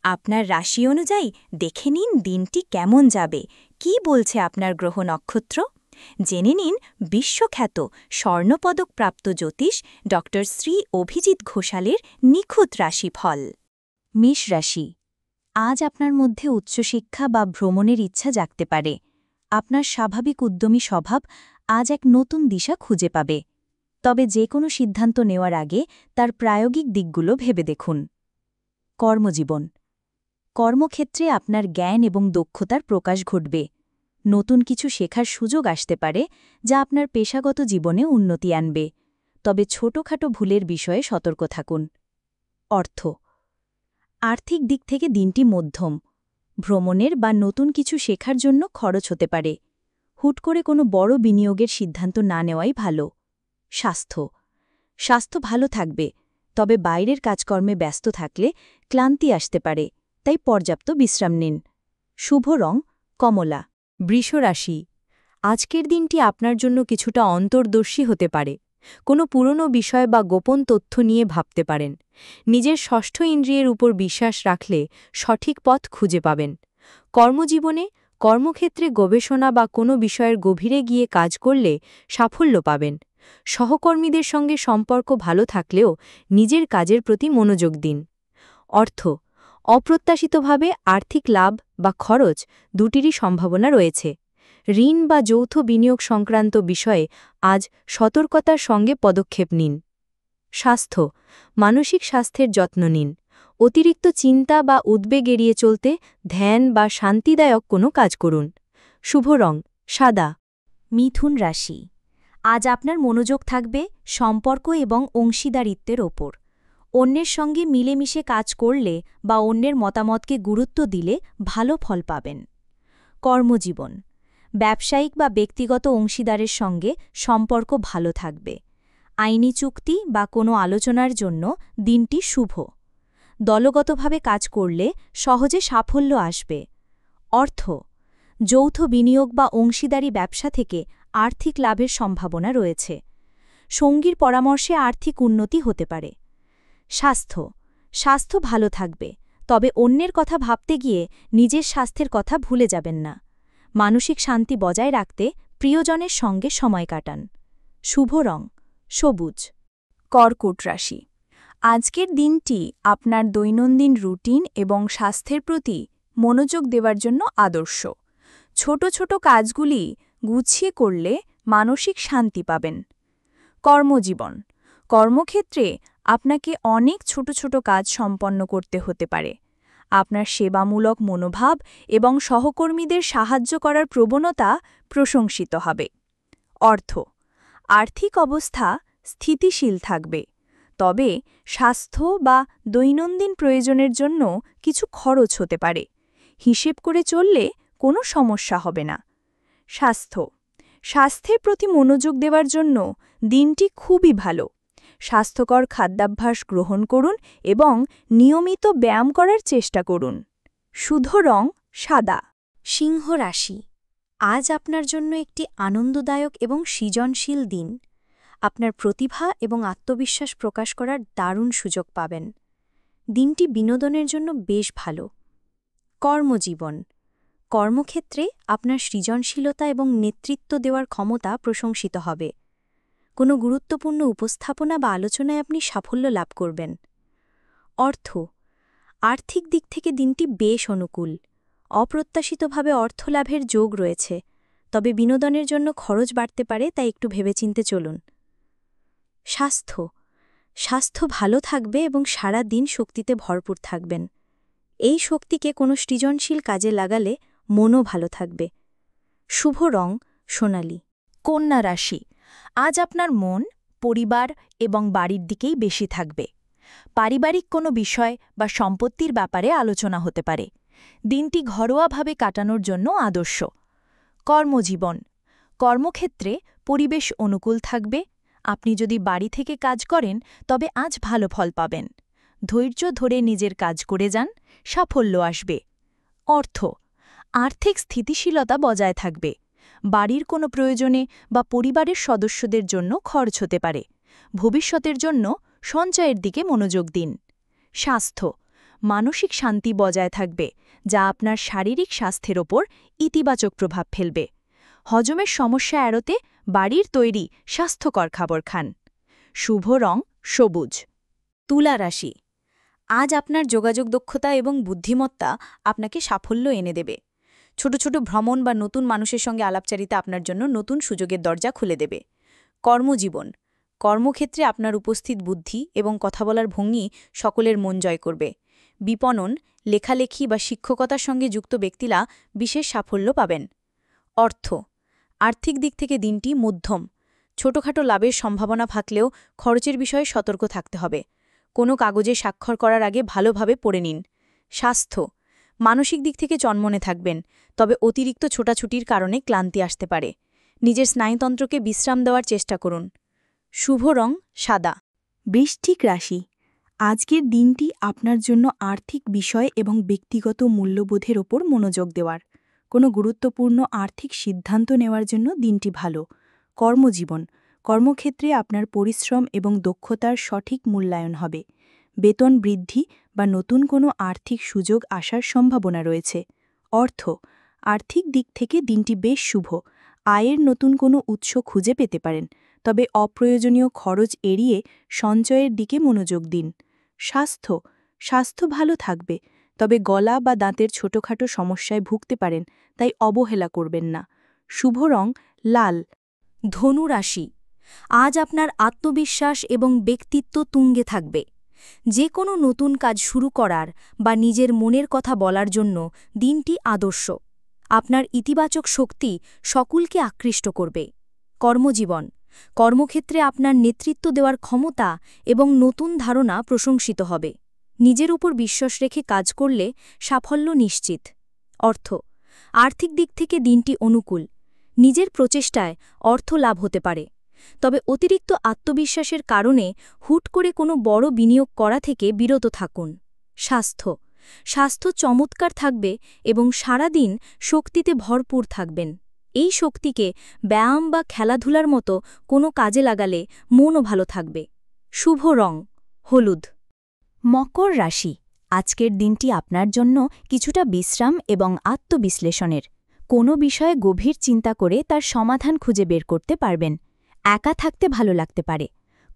আপনার রাশি অনুযায়ী দেখে নিন দিনটি কেমন যাবে, কি বলছে আপনার গ্রহ নক্ষত্র। জেনে নিন বিশ্বখ্যাত স্বর্ণপদকপ্রাপ্ত জ্যোতিষ ড শ্রী অভিজিৎ ঘোষালের নিখুঁত রাশিফল। মেষ রাশি, আজ আপনার মধ্যে উচ্চশিক্ষা বা ভ্রমণের ইচ্ছা জাগতে পারে। আপনার স্বাভাবিক উদ্যমী স্বভাব আজ এক নতুন দিশা খুঁজে পাবে। তবে যে কোনো সিদ্ধান্ত নেওয়ার আগে তার প্রায়োগিক দিকগুলো ভেবে দেখুন। কর্মজীবন, কর্মক্ষেত্রে আপনার জ্ঞান এবং দক্ষতার প্রকাশ ঘটবে। নতুন কিছু শেখার সুযোগ আসতে পারে যা আপনার পেশাগত জীবনে উন্নতি আনবে। তবে ছোটখাটো ভুলের বিষয়ে সতর্ক থাকুন। অর্থ, আর্থিক দিক থেকে দিনটি মধ্যম। ভ্রমণের বা নতুন কিছু শেখার জন্য খরচ হতে পারে। হুট করে কোনো বড় বিনিয়োগের সিদ্ধান্ত না নেওয়াই ভালো। স্বাস্থ্য ভালো থাকবে, তবে বাইরের কাজকর্মে ব্যস্ত থাকলে ক্লান্তি আসতে পারে, তাই পর্যাপ্ত বিশ্রাম নিন। শুভ রং কমলা। বৃষ রাশি, আজকের দিনটি আপনার জন্য কিছুটা অন্তর্দর্শী হতে পারে। কোনো পুরনো বিষয় বা গোপন তথ্য নিয়ে ভাবতে পারেন। নিজের ষষ্ঠ ইন্দ্রিয়ের উপর বিশ্বাস রাখলে সঠিক পথ খুঁজে পাবেন। কর্মজীবনে, কর্মক্ষেত্রে গবেষণা বা কোনো বিষয়ের গভীরে গিয়ে কাজ করলে সাফল্য পাবেন। সহকর্মীদের সঙ্গে সম্পর্ক ভালো থাকলেও নিজের কাজের প্রতি মনোযোগ দিন। অর্থ, অপ্রত্যাশিতভাবে আর্থিক লাভ বা খরচ দুটিরই সম্ভাবনা রয়েছে। ঋণ বা যৌথ বিনিয়োগ সংক্রান্ত বিষয়ে আজ সতর্কতার সঙ্গে পদক্ষেপ নিন। স্বাস্থ্য, মানসিক স্বাস্থ্যের যত্ন নিন। অতিরিক্ত চিন্তা বা উদ্বেগ এড়িয়ে চলতে ধ্যান বা শান্তিদায়ক কোনো কাজ করুন। শুভ রং সাদা। মিথুন রাশি, আজ আপনার মনোযোগ থাকবে সম্পর্ক এবং অংশীদারিত্বের ওপর। অন্যের সঙ্গে মিলেমিশে কাজ করলে বা অন্যের মতামতকে গুরুত্ব দিলে ভালো ফল পাবেন। কর্মজীবন, ব্যবসায়িক বা ব্যক্তিগত অংশীদারের সঙ্গে সম্পর্ক ভালো থাকবে। আইনি চুক্তি বা কোনো আলোচনার জন্য দিনটি শুভ। দলগতভাবে কাজ করলে সহজে সাফল্য আসবে। অর্থ, যৌথ বিনিয়োগ বা অংশীদারি ব্যবসা থেকে আর্থিক লাভের সম্ভাবনা রয়েছে। সঙ্গীর পরামর্শে আর্থিক উন্নতি হতে পারে। স্বাস্থ্য ভালো থাকবে, তবে অন্যের কথা ভাবতে গিয়ে নিজের স্বাস্থ্যের কথা ভুলে যাবেন না। মানসিক শান্তি বজায় রাখতে প্রিয়জনের সঙ্গে সময় কাটান। শুভ রং সবুজ। কর্কট রাশি, আজকের দিনটি আপনার দৈনন্দিন রুটিন এবং স্বাস্থ্যের প্রতি মনোযোগ দেওয়ার জন্য আদর্শ। ছোট ছোট কাজগুলি গুছিয়ে করলে মানসিক শান্তি পাবেন। কর্মজীবন, কর্মক্ষেত্রে আপনাকে অনেক ছোট ছোট কাজ সম্পন্ন করতে হতে পারে। আপনার সেবামূলক মনোভাব এবং সহকর্মীদের সাহায্য করার প্রবণতা প্রশংসিত হবে। অর্থ, আর্থিক অবস্থা স্থিতিশীল থাকবে, তবে স্বাস্থ্য বা দৈনন্দিন প্রয়োজনের জন্য কিছু খরচ হতে পারে। হিসেব করে চললে কোনো সমস্যা হবে না। স্বাস্থ্যের প্রতি মনোযোগ দেওয়ার জন্য দিনটি খুবই ভালো। স্বাস্থ্যকর খাদ্যাভ্যাস গ্রহণ করুন এবং নিয়মিত ব্যায়াম করার চেষ্টা করুন। শুভ রং সাদা। সিংহ রাশি, আজ আপনার জন্য একটি আনন্দদায়ক এবং সৃজনশীল দিন। আপনার প্রতিভা এবং আত্মবিশ্বাস প্রকাশ করার দারুণ সুযোগ পাবেন। দিনটি বিনোদনের জন্য বেশ ভালো। কর্মজীবন, কর্মক্ষেত্রে আপনার সৃজনশীলতা এবং নেতৃত্ব দেওয়ার ক্ষমতা প্রশংসিত হবে। কোনো গুরুত্বপূর্ণ উপস্থাপনা বা আলোচনায় আপনি সাফল্য লাভ করবেন। অর্থ, আর্থিক দিক থেকে দিনটি বেশ অনুকূল। অপ্রত্যাশিতভাবে অর্থলাভের যোগ রয়েছে, তবে বিনোদনের জন্য খরচ বাড়তে পারে, তাই একটু ভেবেচিন্তে চলুন। স্বাস্থ্য ভালো থাকবে এবং সারা দিন শক্তিতে ভরপুর থাকবেন। এই শক্তিকে কোনো সৃজনশীল কাজে লাগালে মনও ভালো থাকবে। শুভ রং সোনালী। কন্যা রাশি, আজ আপনার মন পরিবার এবং বাড়ির দিকেই বেশি থাকবে। পারিবারিক কোনো বিষয় বা সম্পত্তির ব্যাপারে আলোচনা হতে পারে। দিনটি ঘরোয়াভাবে কাটানোর জন্য আদর্শ। কর্মজীবন, কর্মক্ষেত্রে পরিবেশ অনুকূল থাকবে। আপনি যদি বাড়ি থেকে কাজ করেন তবে আজ ভালো ফল পাবেন। ধৈর্য ধরে নিজের কাজ করে যান, সাফল্য আসবে। অর্থ, আর্থিক স্থিতিশীলতা বজায় থাকবে। বাড়ির কোনো প্রয়োজনে বা পরিবারের সদস্যদের জন্য খরচ হতে পারে। ভবিষ্যতের জন্য সঞ্চয়ের দিকে মনোযোগ দিন। স্বাস্থ্য, মানসিক শান্তি বজায় থাকবে, যা আপনার শারীরিক স্বাস্থ্যের ওপর ইতিবাচক প্রভাব ফেলবে। হজমের সমস্যা এড়াতে বাড়ির তৈরি স্বাস্থ্যকর খাবার খান। শুভ রং সবুজ। তুলা রাশি, আজ আপনার যোগাযোগ দক্ষতা এবং বুদ্ধিমত্তা আপনাকে সাফল্য এনে দেবে। ছোট ছোট ভ্রমণ বা নতুন মানুষের সঙ্গে আলাপচারিতা আপনার জন্য নতুন সুযোগের দরজা খুলে দেবে। কর্মজীবন, কর্মক্ষেত্রে আপনার উপস্থিত বুদ্ধি এবং কথা বলার ভঙ্গি সকলের মন জয় করবে। বিপণন, লেখালেখি বা শিক্ষকতার সঙ্গে যুক্ত ব্যক্তিরা বিশেষ সাফল্য পাবেন। অর্থ, আর্থিক দিক থেকে দিনটি মধ্যম। ছোটখাটো লাভের সম্ভাবনা থাকলেও খরচের বিষয়ে সতর্ক থাকতে হবে। কোনো কাগজে স্বাক্ষর করার আগে ভালোভাবে পড়ে নিন। স্বাস্থ্য, মানসিক দিক থেকে চনমনে থাকবেন, তবে অতিরিক্ত ছোটাছুটির কারণে ক্লান্তি আসতে পারে। নিজের স্নায়ুতন্ত্রকে বিশ্রাম দেওয়ার চেষ্টা করুন। শুভ রং সাদা। বৃশ্চিক রাশি, আজকের দিনটি আপনার জন্য আর্থিক বিষয় এবং ব্যক্তিগত মূল্যবোধের ওপর মনোযোগ দেওয়ার, কোনো গুরুত্বপূর্ণ আর্থিক সিদ্ধান্ত নেওয়ার জন্য দিনটি ভালো। কর্মজীবন, কর্মক্ষেত্রে আপনার পরিশ্রম এবং দক্ষতার সঠিক মূল্যায়ন হবে। বেতন বৃদ্ধি বা নতুন কোনো আর্থিক সুযোগ আসার সম্ভাবনা রয়েছে। অর্থ, আর্থিক দিক থেকে দিনটি বেশ শুভ। আয়ের নতুন কোনো উৎস খুঁজে পেতে পারেন, তবে অপ্রয়োজনীয় খরচ এড়িয়ে সঞ্চয়ের দিকে মনোযোগ দিন। স্বাস্থ্য ভালো থাকবে, তবে গলা বা দাঁতের ছোটখাটো সমস্যায় ভুগতে পারেন, তাই অবহেলা করবেন না। শুভ রং লাল। ধনু রাশি, আজ আপনার আত্মবিশ্বাস এবং ব্যক্তিত্ব তুঙ্গে থাকবে। যে কোনো নতুন কাজ শুরু করার বা নিজের মনের কথা বলার জন্য দিনটি আদর্শ। আপনার ইতিবাচক শক্তি সকলকে আকৃষ্ট করবে। কর্মজীবন, কর্মক্ষেত্রে আপনার নেতৃত্ব দেওয়ার ক্ষমতা এবং নতুন ধারণা প্রশংসিত হবে। নিজের উপর বিশ্বাস রেখে কাজ করলে সাফল্য নিশ্চিত। অর্থ, আর্থিক দিক থেকে দিনটি অনুকূল। নিজের প্রচেষ্টায় অর্থ লাভ হতে পারে, তবে অতিরিক্ত আত্মবিশ্বাসের কারণে হুট করে কোনো বড় বিনিয়োগ করা থেকে বিরত থাকুন। স্বাস্থ্য চমৎকার থাকবে এবং সারাদিন শক্তিতে ভরপুর থাকবেন। এই শক্তিকে ব্যায়াম বা খেলাধুলার মতো কোনো কাজে লাগালে মনও ভালো থাকবে। শুভ রং হলুদ। মকর রাশি, আজকের দিনটি আপনার জন্য কিছুটা বিশ্রাম এবং আত্মবিশ্লেষণের। কোনো বিষয়ে গভীর চিন্তা করে তার সমাধান খুঁজে বের করতে পারবেন। একা থাকতে ভালো লাগতে পারে।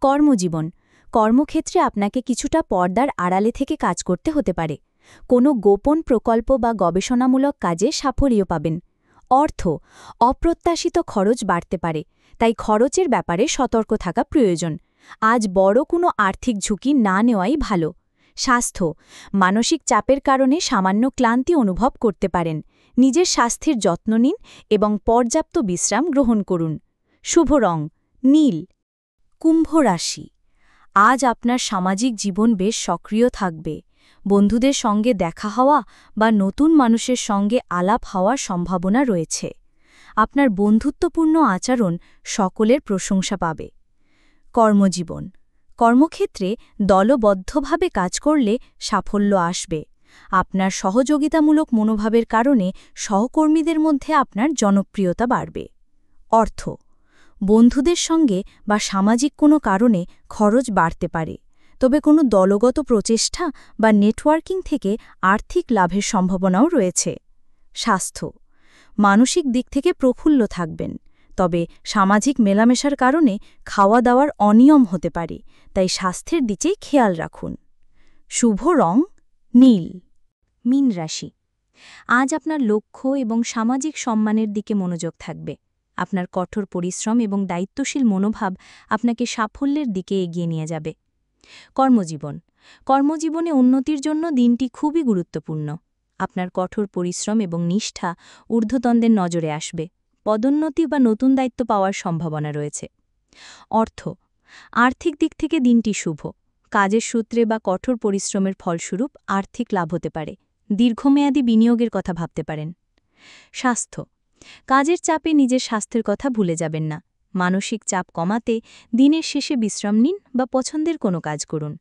কর্মজীবন, কর্মক্ষেত্রে আপনাকে কিছুটা পর্দার আড়ালে থেকে কাজ করতে হতে পারে। কোনো গোপন প্রকল্প বা গবেষণামূলক কাজে সাফল্য পাবেন। অর্থ, অপ্রত্যাশিত খরচ বাড়তে পারে, তাই খরচের ব্যাপারে সতর্ক থাকা প্রয়োজন। আজ বড় কোনো আর্থিক ঝুঁকি না নেওয়াই ভালো। স্বাস্থ্য, মানসিক চাপের কারণে সামান্য ক্লান্তি অনুভব করতে পারেন। নিজের স্বাস্থ্যের যত্ন নিন এবং পর্যাপ্ত বিশ্রাম গ্রহণ করুন। শুভ রং নীল। কুম্ভ রাশি, আজ আপনার সামাজিক জীবন বেশ সক্রিয় থাকবে। বন্ধুদের সঙ্গে দেখা হওয়া বা নতুন মানুষের সঙ্গে আলাপ হওয়ার সম্ভাবনা রয়েছে। আপনার বন্ধুত্বপূর্ণ আচরণ সকলের প্রশংসা পাবে। কর্মজীবন, কর্মক্ষেত্রে দলবদ্ধভাবে কাজ করলে সাফল্য আসবে। আপনার সহযোগিতামূলক মনোভাবের কারণে সহকর্মীদের মধ্যে আপনার জনপ্রিয়তা বাড়বে। অর্থ, বন্ধুদের সঙ্গে বা সামাজিক কোনো কারণে খরচ বাড়তে পারে, তবে কোনো দলগত প্রচেষ্টা বা নেটওয়ার্কিং থেকে আর্থিক লাভের সম্ভাবনাও রয়েছে। স্বাস্থ্য, মানসিক দিক থেকে প্রফুল্ল থাকবেন, তবে সামাজিক মেলামেশার কারণে খাওয়া দাওয়ার অনিয়ম হতে পারে, তাই স্বাস্থ্যের দিকে খেয়াল রাখুন। শুভ রং নীল। মীন রাশি, আজ আপনার লক্ষ্য এবং সামাজিক সম্মানের দিকে মনোযোগ থাকবে। আপনার কঠোর পরিশ্রম এবং দায়িত্বশীল মনোভাব আপনাকে সাফল্যের দিকে এগিয়ে নিয়ে যাবে। কর্মজীবনে উন্নতির জন্য দিনটি খুবই গুরুত্বপূর্ণ। আপনার কঠোর পরিশ্রম এবং নিষ্ঠা ঊর্ধ্বতনদের নজরে আসবে। পদোন্নতি বা নতুন দায়িত্ব পাওয়ার সম্ভাবনা রয়েছে। অর্থ, আর্থিক দিক থেকে দিনটি শুভ। কাজের সূত্রে বা কঠোর পরিশ্রমের ফলস্বরূপ আর্থিক লাভ হতে পারে। দীর্ঘমেয়াদী বিনিয়োগের কথা ভাবতে পারেন। স্বাস্থ্য, কাজের চাপে নিজের স্বাস্থ্যের কথা ভুলে যাবেন না। মানসিক চাপ কমাতে দিনের শেষে বিশ্রাম নিন বা পছন্দের কোনো কাজ করুন।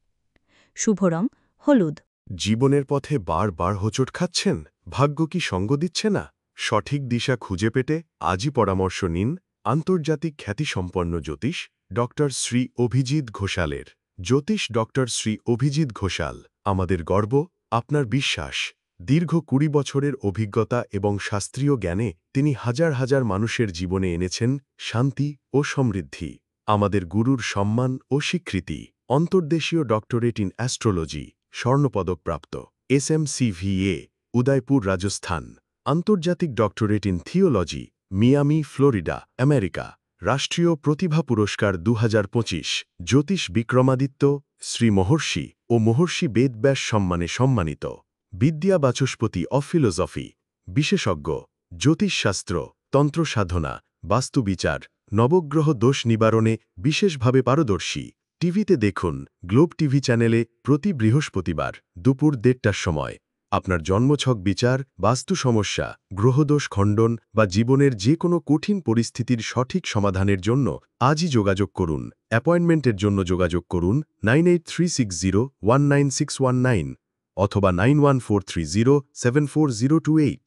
শুভ রং হলুদ। জীবনের পথে বারবার হোঁচট খাচ্ছেন, ভাগ্য কি সঙ্গ দিচ্ছে না? সঠিক দিশা খুঁজে পেতে আজই পরামর্শ নিন আন্তর্জাতিক খ্যাতিসম্পন্ন জ্যোতিষ ডক্টর শ্রী অভিজিৎ ঘোষালের। জ্যোতিষ ডক্টর শ্রী অভিজিৎ ঘোষাল আমাদের গর্ব, আপনার বিশ্বাস দীর্ঘ ২০ বছরের অভিজ্ঞতা এবং শাস্ত্রীয় জ্ঞানে তিনি হাজার হাজার মানুষের জীবনে এনেছেন শান্তি ও সমৃদ্ধি। আমাদের গুরুর সম্মান ও স্বীকৃতি অন্তর্দেশীয় ডক্টরেট ইন অ্যাস্ট্রোলজি স্বর্ণপদকপ্রাপ্ত SMCVA উদয়পুর রাজস্থান, আন্তর্জাতিক doctorate in theology Miami Florida America, রাষ্ট্রীয় প্রতিভা পুরস্কার ২০২৫ জ্যোতিষ বিক্রমাদিত্য শ্রী মহর্ষি ও মহর্ষি বেদব্যাস সম্মানে সম্মানিত, বিদ্যা বাচস্পতি অফ ফিলোসফি, বিশেষজ্ঞ জ্যোতিষশাস্ত্র, তন্ত্রসাধনা, বাস্তুবিচার, নবগ্রহ দোষ নিবারণে বিশেষভাবে পারদর্শী। টিভিতে দেখুন গ্লোব টিভি চ্যানেলে প্রতি বৃহস্পতিবার দুপুর ১:৩০টার সময়। আপনার জন্মছক বিচার, বাস্তু সমস্যা, গ্রহদোষ খণ্ডন বা জীবনের যে কোনো কঠিন পরিস্থিতির সঠিক সমাধানের জন্য আজই যোগাযোগ করুন। অ্যাপয়েন্টমেন্টের জন্য যোগাযোগ করুন 9836019619 অথবা 9143074028।